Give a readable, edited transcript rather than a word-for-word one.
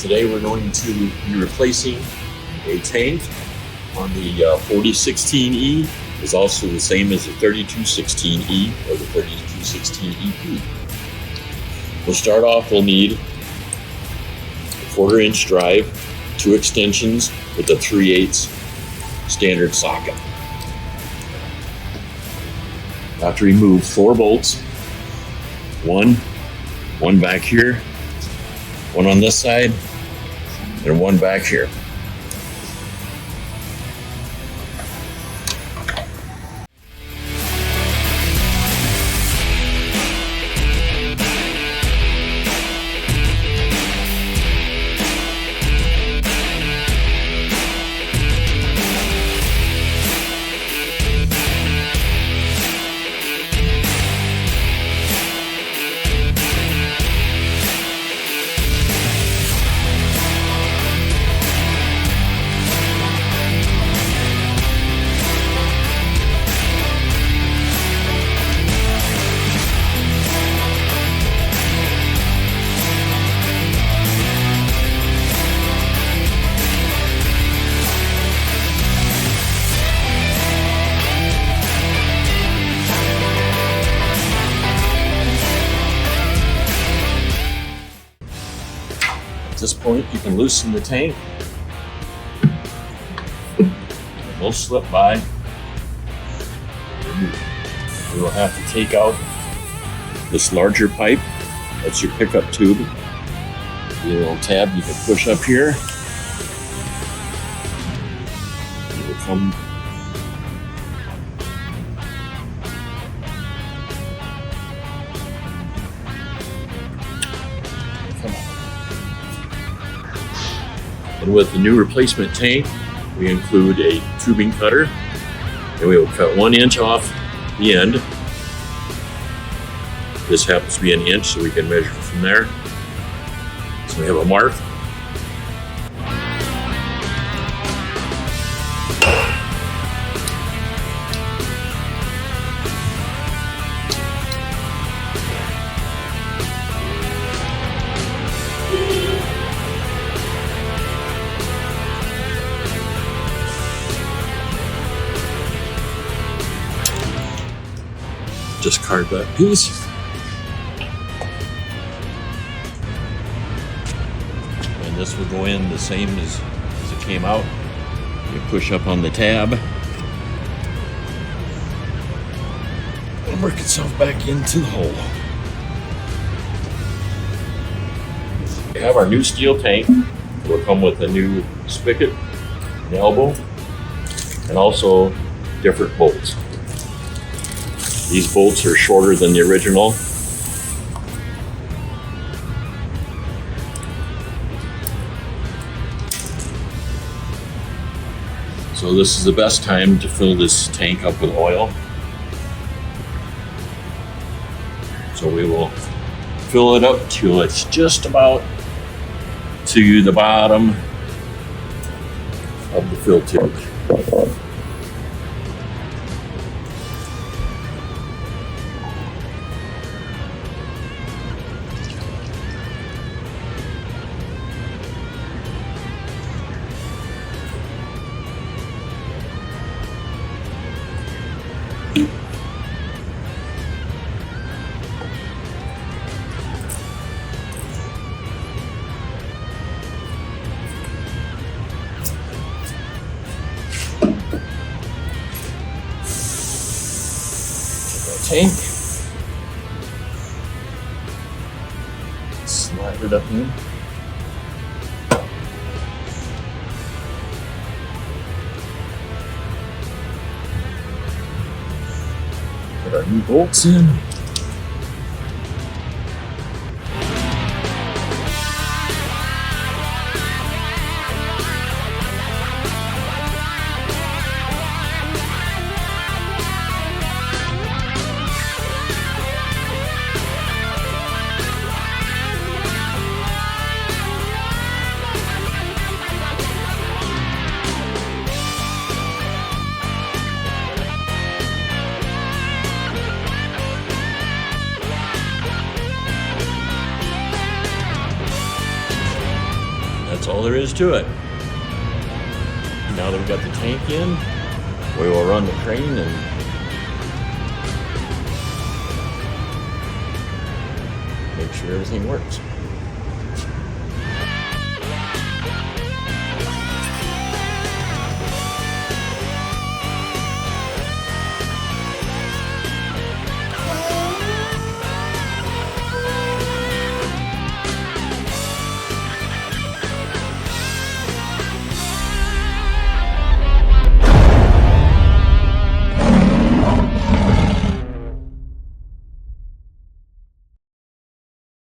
Today we're going to be replacing a tank on the 4016E. It's also the same as the 3216E or the 3216EP. We'll start off, we'll need a 1/4-inch drive, 2 extensions with a 3/8 standard socket. I have to remove 4 bolts. One back here, one on this side, and one back here. At this point, you can loosen the tank. We'll slip by. We will have to take out this larger pipe. That's your pickup tube. The little tab you can push up here. It will come. And with the new replacement tank, we include a tubing cutter, and we will cut 1 inch off the end. This happens to be 1 inch, so we can measure from there. So we have a mark. Just carve that piece. And this will go in the same as it came out. You push up on the tab and work itself back into the hole. We have our new steel tank. It will come with a new spigot, an elbow, and also different bolts. These bolts are shorter than the original. So this is the best time to fill this tank up with oil. So we will fill it up till it's just about to the bottom of the fill tube. Tank. Slide it up in. Put our new bolts in. That's all there is to it. Now that we've got the tank in, we will run the crane and make sure everything works.